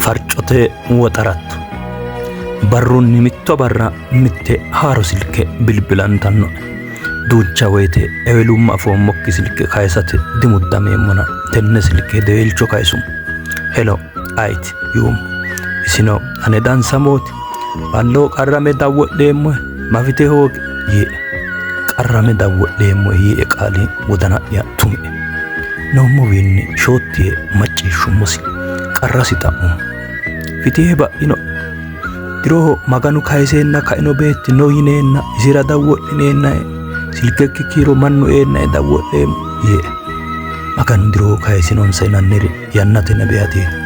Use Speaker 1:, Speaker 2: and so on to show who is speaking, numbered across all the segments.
Speaker 1: farcote woxaratto barrunni mitto barra mitte haaro silke bilbilantanno duucha woyte ewelumma afoommokki silke kayisate dimuddameemmona tenne silke deweelcho kayisum hello ayiti yuum isino ane dansamooti balloo qarrame dawwodheemmo mafite hooge yee qarrame dawwodheemmo yee qaali wodana'ya tumi'e noommo wiinni shoottiye macciishshummosi qarrasi xa'mu fitee ba'ino diroo maganu kayiseenna kaino beetti no yineenna isira dawwodhineenna silkekki kiiro mannu eenna dawwodheemmo yee maganu diroo kayisinonsa inanniri yannate nabiyateeti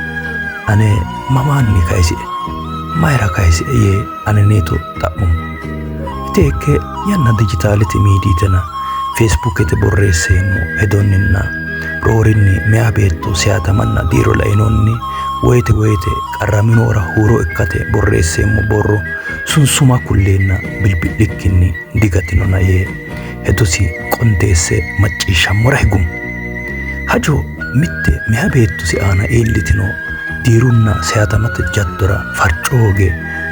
Speaker 1: ane mamaanni kayisi'e mayra kayisi'e yee ane neeto xa'mu iteekke yanna dijitaalete miidiitena feesbuukete borreesseemmo hedonninna roorinni meya beetto seyatamanna diiro lainonni woyte qarraminoora huuro ikkate borreesseemmo borro sunsuma kulleenna bilbilikkinni digatinona yee hedosi qondeesse macciishshammora higum hajo mitte meya beettosi aana iillitino diirunna seyatamate jaddora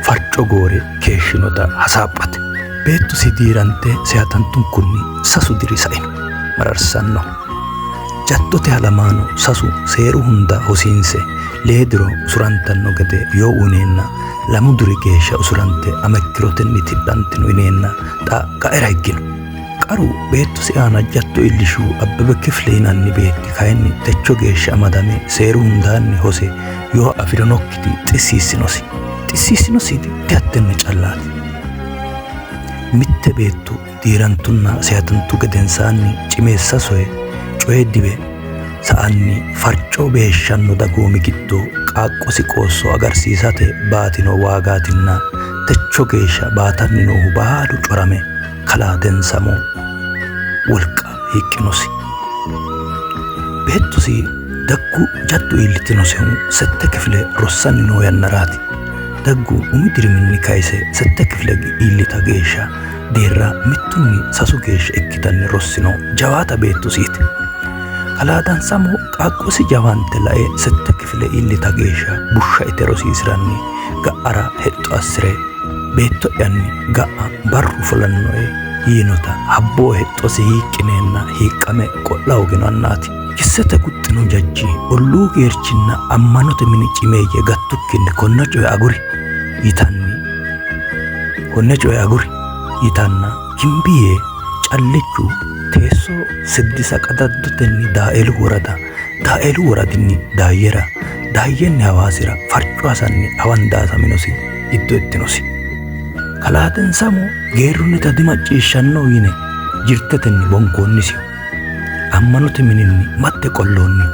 Speaker 1: farco goore keeshshinota hasaaphate beettosi diirante seyatantunkunni sasu diri saino mararsanno jaddote halamaano sasu seeru hunda hosiinse leediro usurantanno gede yoo uneenna lamu duri geeshsha usurante amekkirotenni tidhantino ineenna xa qaera higgino qaru beettosi aana jatto illishu Abbebe Kifile yinanni beetti kayinni techo geeshsha amadame seeru hundaanni hose yoo afirinokkiti xissisinositi dihattenne callaati mitte beettu diirantunna seyatantu gedensaanni cimeessa soye coye dibe sa'anni farco beeshshanno dagoomi giddo qaaqqosi qoosso agarsiisate baatino waagaatinna techo geeshsha baatanni noohu baalu corame kalaa densamo wolqa hiiqqinosi beettosi daggu jaddu iillitinosehu 7 kifile rossanni noo yannaraati daggu umi diriminni kayise 7 kifile iillita geeshsha deerra mittunni sasu geeshsha ikkitanni rossino jawaata beettosiiti kalaa dansamo qaaqqosi jawaante lae 7 kifile iillita geeshsha bushsha ite rosiisiranni ga'ara hexxo assire beetto'yanni ga'a barru fulannoe yiinota habboo hexxosi hiiqqineenna hiiqqame qo'la hogino annaati kissete guxxino jajji olluu geerchinna ammanote mini cimeeyye gattukkinni konne coye aguri yitanna gimbiyee callichu teessoo siddisa qadaddotenni daa'elu woradinni daayyenni hawaasira farco hasanni hawandaasaminosi giddo ittinosi kalaa densamo geerrunnita dimacciishshanno yine jirtetenni bonkoonnisihu ammanote mininni matte qolloonni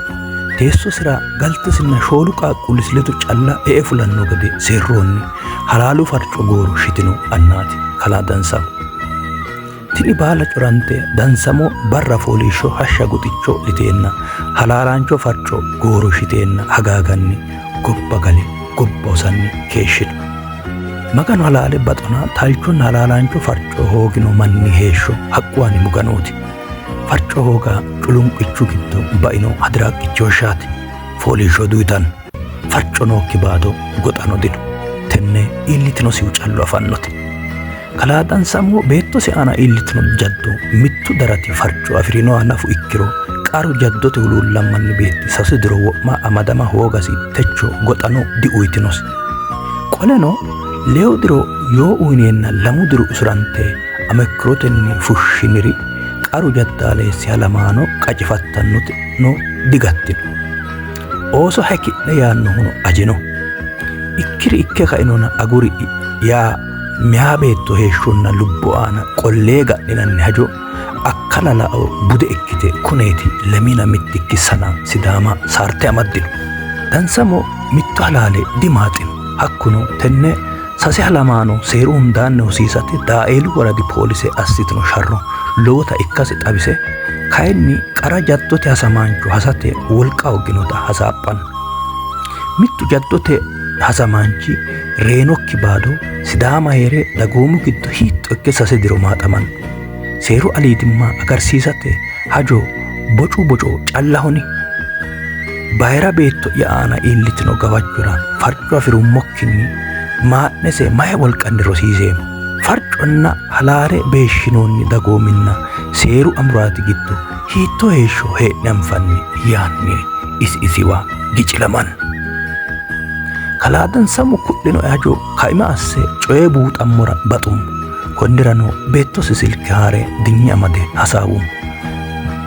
Speaker 1: teessosira galtesinna shoolu qaaqquullisi ledo calla e'e fulanno gede seerroonni halaalu farco gooru shitino annaati kalaa dansamo tini baala corante dansamo barra fooliishsho hashsha guxicho liteenna halaalaancho farco gooro shiteenna hagaaganni gobba gale gobba hosanni keeshshino maganu halaale baxona taalchonna halaalaancho farco hoogino manni heeshsho haqquwaani muganooti farco hooga culunqichu giddo ba'ino hadiraaqichooshaati fooliishsho duyitan farco nookki baado goxano dino tenne iillitinosi callu afannote kalaa dansamo beettosi aana iillitino jaddo mittu darati farco afirinoha nafu ikkiro qaru jaddote huluullammanni beetti sasu diro wo'ma amadama hoogasi techo goxano diuyitinosi qoleno leewu diro yoo uyneenna lamu diro usurante amekkirotenni fushshiniri qaru jaddaaleessi halamaano qacifattannote no digattino ooso haki'ne yaannohuno ajino ikkiri ikke kainona aguri yaa meya beetto heeshshonna lubbo aana qollee ga'ninanni hajo akkala la'o bude ikkite kuneeti lemina mittikki sana sidaama saarte amaddino dansamo mitto halaale dimaaxino hakkuno tenne sase halamaano seeru hundaanne hosiisate daa'elu woradi poolise assitino sharro lowota ikkase xawise kayinni qara jaddote hasamaancho hasate wolqa hogginota hasaaphanno mittu jaddote hasamaanchi reenokki baado sidaama heere dagoomu giddo hiitto ikke sase diro maaxamanno seeru aliidimma agarsiisate hajo bocu callahoni bayra beetto yaana iillitino gawajjora farco afirummokkinni maa'nese maye wolqanni rosiiseemo. Farconna halaare beeshshinoonni dagoominna seeru amuraati giddo hiittoo heeshsho hee'ne anfanni yaanni isiwa gicilaman. Kalaadansamu ku'lino ajo kaima asse coye buuxammora baxum. Konnirano beettosi silke haare dinyi amade hasaawum.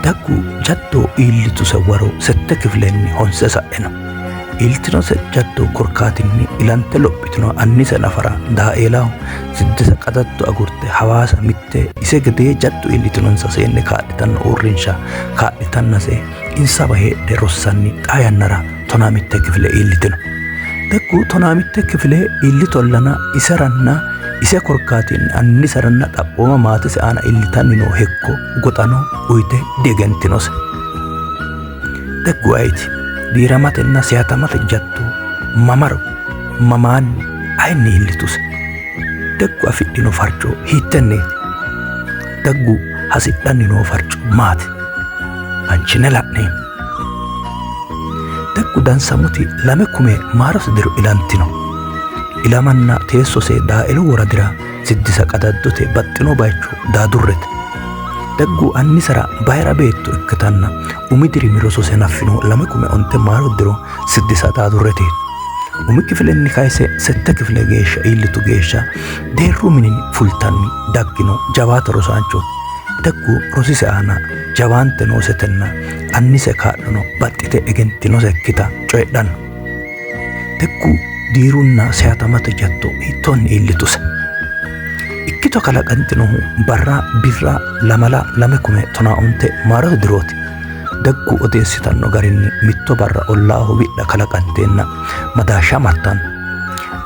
Speaker 1: Daggu jaddoo iillituse waro 7 kifilenni honse sa'eno. Iltinose jaddoo korkaatinni ilante lophitino annise nafara daa'eelaahu 6 qadatto agurte hawaasa mitte ise gedee jaddu iillitinonsa seenne kaadhitanno uurrinsha kaadhitannase insaba heedhe rossanni xaa yannara 11 kifile iillitino. Daggu 11 kifile iillitollana iseranna ise korkaatinni annisaranna xaphooma maatese aana iillitanni noo hekko goxano uyte degentinose. Daggu ayiti diiramatenna siyatamate jattu mamaro mamaanni ayinni iillituse. Daggu afidhino farco hiittenneeti? Daggu hasidhanni noo farco maati? Anchine la'neem. Daggu dansamuti 2,000 maaros diru ilantino. Ilamanna teessose daa'elu woradira 6 qadaddote baxxino bayicho daadurrete. Daggu annisara bayra beetto ikkitanna umi dirimi rosose naffino 2,000 onte maaro diro 6 daadurrete. Umi kifilenni kayse 7 kifile geeshsha iillitu geeshsha deerru minin fultanni daggino jawaata rosaanchooti. Daggu rosise aana jawaante noosetenna annise kaadhano baxxite egentinose ikkita coydhanno. Daggu diirunna seyatamate jatto hiittoonni iillituse. Ikkito kalaqantinohu barra birra 2,000 maarote dirooti. Daggu odeessitanno garinni mitto barra ollaaho widha kalaqanteenna madaashsha martanno.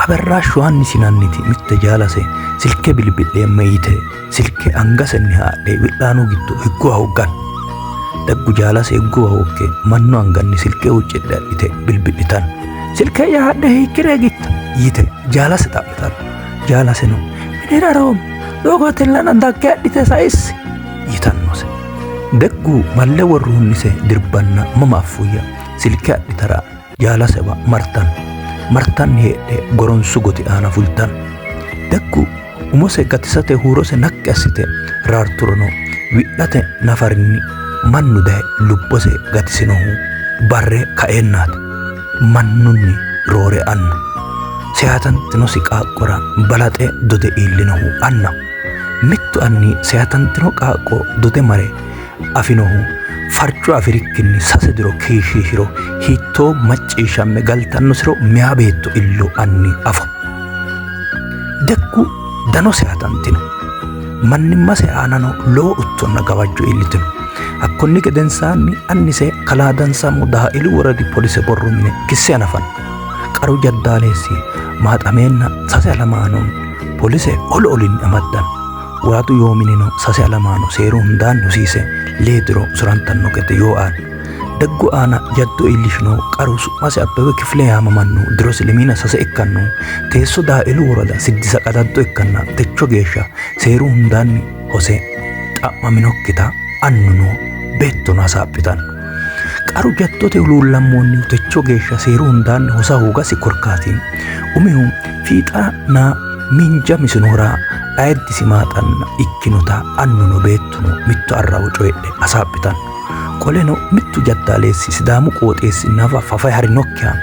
Speaker 1: Aberraashshu hanni sinanniti mitte jaalase silke bilbileemme yite silke angasenni haadhe widhaanuu giddo higguwa hoggan. Daggu jaalase higguwa hokke mannu anganni silke huccidhe adhite bilbilitan. Silke yaadhe hiikkiree gitta yite jaalase xaphitan. Jaalaseno minira room doogootillana dakke adhite saissi yitannose. Daggu malle worruunnise dirbanna mama affuyya silke adhitara jaalasewa martanni heedhe goronsu goti aana fultan. Daggu umose gatisate huurose naqqi assite raarturono widhate nafarinni mannu daye lubbose gatisinohu barre ka'eennaati. Mannunni roore anna seyatantinosi qaaqqora balaxe dode iillinohu annahu. Mittu anni seyatantino qaaqqo dode mare afinohu farco afirikkinni sase diro kiishiishiro hiittoo macciishshamme galtannosiro meya beetto illo anni afo. Daggu dano seyatantino mannimmase aanano lowo uttonna gawajjo iillitino. Akkonni gedensaanni annise kalaadansamu daa'elu woradi polise borro mine kisse anafan. Qaru jaddaaleessi maaxameenna sase alamaanoon polise olinni amaddan. Waatu yoominino sase alamaano seeru hundaanni hosiise leediro surantanno gede yoo aan. Daggu aana jaddo iillishino qaru su'mase Abbebe Kifile yaamamannu dirosi limina sase ikkannu teesso daa'elu worada 6 qadaddo ikkanna techo geeshsha seeru hundaanni hose xa'maminokkita annuno beettono hasaaphitan. Qaru jattote uluullammoonni techo geeshsha seeru hundaanni hosa hoogasi korkaatiin umihu fiixana minja misinooraa ayeddisi maaxanna ikkinota annuno beettono mitto arrawo coydhe hasaaphitan. Qoleno mittu jaddaaleessi sidaamu qooxeessi nafa fafa harinokkiha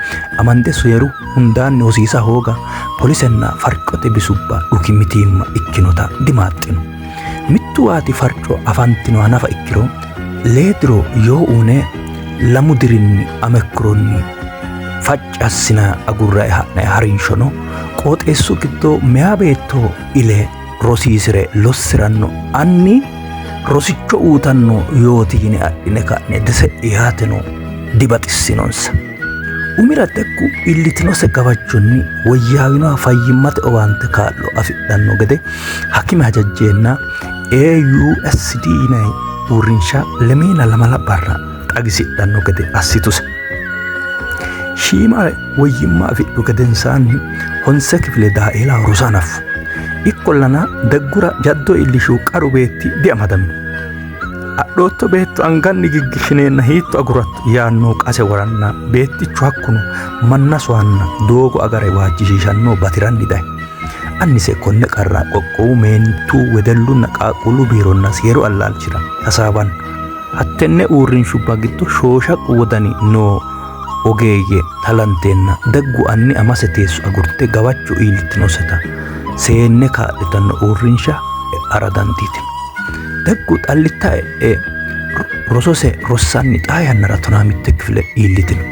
Speaker 1: amande seeru hundaanni hosiisa hooga polisenna farcote bisubba dhukimitiimma ikkinota dimaaxxino. Mittu waati farco afantino hanafa ikkiro leediro yoo uune lamu dirinni amekkironni faccassina agurrae ha'nae harinshono qooxeessu giddo meya beetto ile rosiisire lossiranno anni rosicho uutanno yooti yine adhine ka'ne dise dhiyaateno dibaxissinonsa. Umira Daggu iillitinose gawajjonni woyyaawinoha fayyimmate owaante kaa'lo afidhanno gede hakime hajajjeenna AUSD yinayi uurrinsha lemiina 2 barra xagisidhanno gede assituse. Shiimare woyyimma afidhu gedensaanni honse kifile daa'eela rosanaffu. Ikkollana Daggura jaddo iillishuu qaru beetti di'amadamino. adhootto beetto anganni giggishshineenna hiitto aguratto yaannoo qase woranna beettichu hakkuno manna sohanna doogo agare waajjishiishannoo batiranni daye. Annise konne qarra qoqqowu meentu wedellunna qaaqquullu biironna seeru allaalchira hasaawanno. Hattenne uurrinshubba giddo shooshaqu wodani noo ogeeyye talanteenna deggu anni amase teessu agurte gawachcho iillitinoseta seenne kaa'litanno uurrinsha ara dandiitino. Deggu xallitta rosose rossanni xaa yannara tonaa mitte kifile iillitino.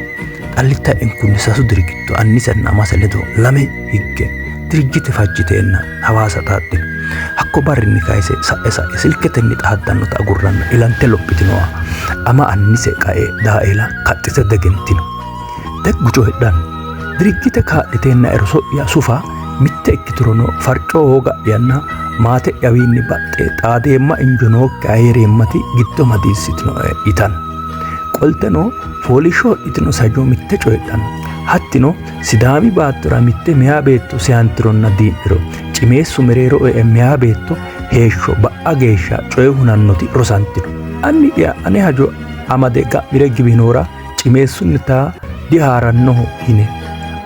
Speaker 1: Xallitta kunni sasu diri giddo annisenna amase ledo lame higge dirjite fajjiteenna hawaasa xaaxxino. Hakko barrinni kayise sa'e silketenni xaaddannota agurranna ilante lophitinoha ama annise qa'e daa'ela kaxxise degentino. Deggu coydhan dirjite kaa'liteenna eroso'ya sufa mitte ikkiturono farcoo hooga'yanna maate yawiinni baxxe xaadeemma injonookki ayeereemmati giddo madiissitino itan. Qolteno foolishoo itino sajoo mitte coydhan hattino sidaami baattora mitte meyaa beetto seyantironna dii'niro cimeessu mereero meyaa beetto heeshsho ba'a geeshsha coye hunannoti rosantino. Anni dhiya ane hajo amade ga'mire giwinoora cimeessunnita dihaarannoho yine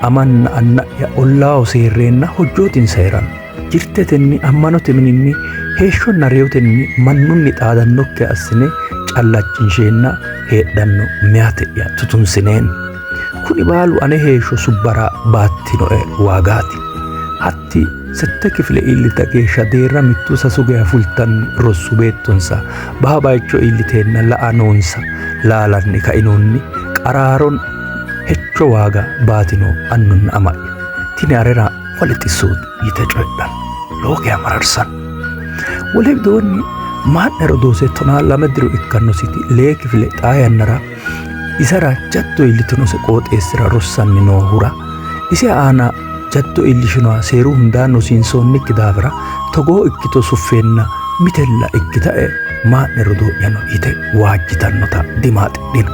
Speaker 1: amanna anna'ya ollaaho seerreenna hojjootinsa heeranno. Jirtetenni ammanote mininni heeshshonna reewotenni mannunni xaadannokki assine callachinsheenna heedhanno meyate'ya tutunsineen. Kuni baalu ane heeshsho subbara baattinoe waagaati. Hatti sette kifile iillita geeshsha deerra mittu sasu geya fultanni rossu beettonsa baha bayicho iilliteenna la'a noonsa laalanni kainoonni qaraaron hecho waaga baatino annunna ama'ya. Tini arera wole xissooti yite coydhan lowo geya mararsan. Wole widoonni maa'nero doose tonaa lame diro ikkannositi lee kifile xaa yannara isara jaddo iillitinose qooxeessira rossanni noohura ise aana jaddo iillishinoha seeru hundaa nosiinsoonnikki daafira togoo ikkito suffeenna mitella ikkita'e maa'nero doo'yano yite waajjitannota dimaaxidhino.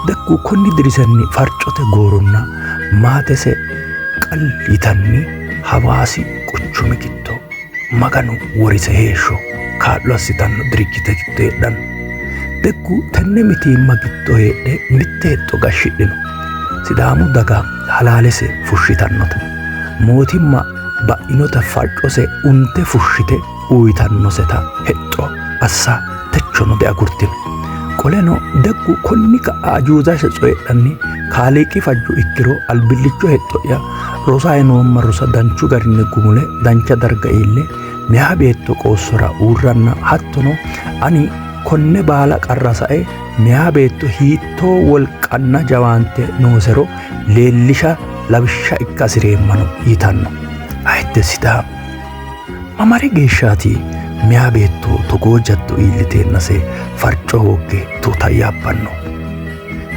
Speaker 1: Deggu konni dirisenni farcote gooronna maatese qallitanni hawaasi quchumi giddo maganu worise heeshsho kaa'lo assitanno dirjite giddo heedhanno. Deggu tenne mitiimma giddo heedhe mitte hexxo gashshidhino. Sidaamu daga halaalese fushshitannota mootimma ba'inota farcose unte fushshite uyitannoseta hexxo assa techono deagurtino. Qoleno deggu konni ka'a ajuuzase coydhanni kaaliiqi fajju ikkiro albillicho hexxo'ya rosae noomma rosa danchu garinni gumule dancha darga iille meyaa beetto qoossora uurranna hattono ani konne baala qarra sa'e meyaa beetto hiittoo wolqanna jawaante noosero leellisha lawishsha ikka hasireemmano yitanno. Ayidde Sidaamu mamari geeshshaati meyaa beetto togoo jaddo iilliteennase farco hoogge tuuta yaabbanno.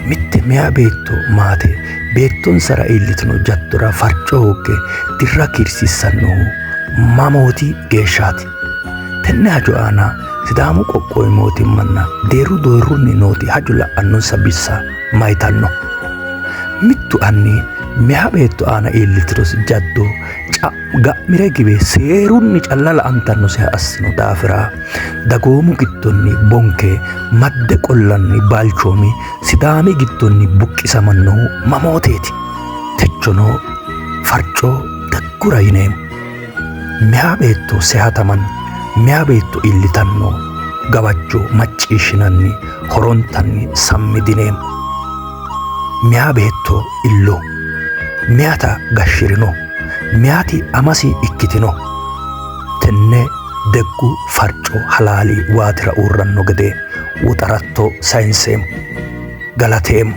Speaker 1: Mitte meyaa beetto maate beettonsara iillitino jaddora farco hoogge dirra kiirsissannohu mamooti geeshshaati. Tenne hajo aana Sidaamu qoqqowi mootimmanna deeru doorrunni nooti hajo la'annonsa bissa mayitanno. Mittu anni meyaa beetto aana iillitirosi jaddo ga'mire gibe seerunni calla la'antannoseha assino daafira dagoomu giddonni bonke madde qollanni baalchoomi Sidaami giddonni buqqisamannohu mamooteeti. Techono farcoo daggura yineemo. Meyaa beetto sehataman meyaa beetto iillitanno gawajjo macciishshinanni horontanni sammi dineemo. Meyaa beetto illo meyata gashshirino meyati amasi ikkitino. Tenne deggu farco halaali waatira uurranno gede wuxaratto sayinseemo galateemo.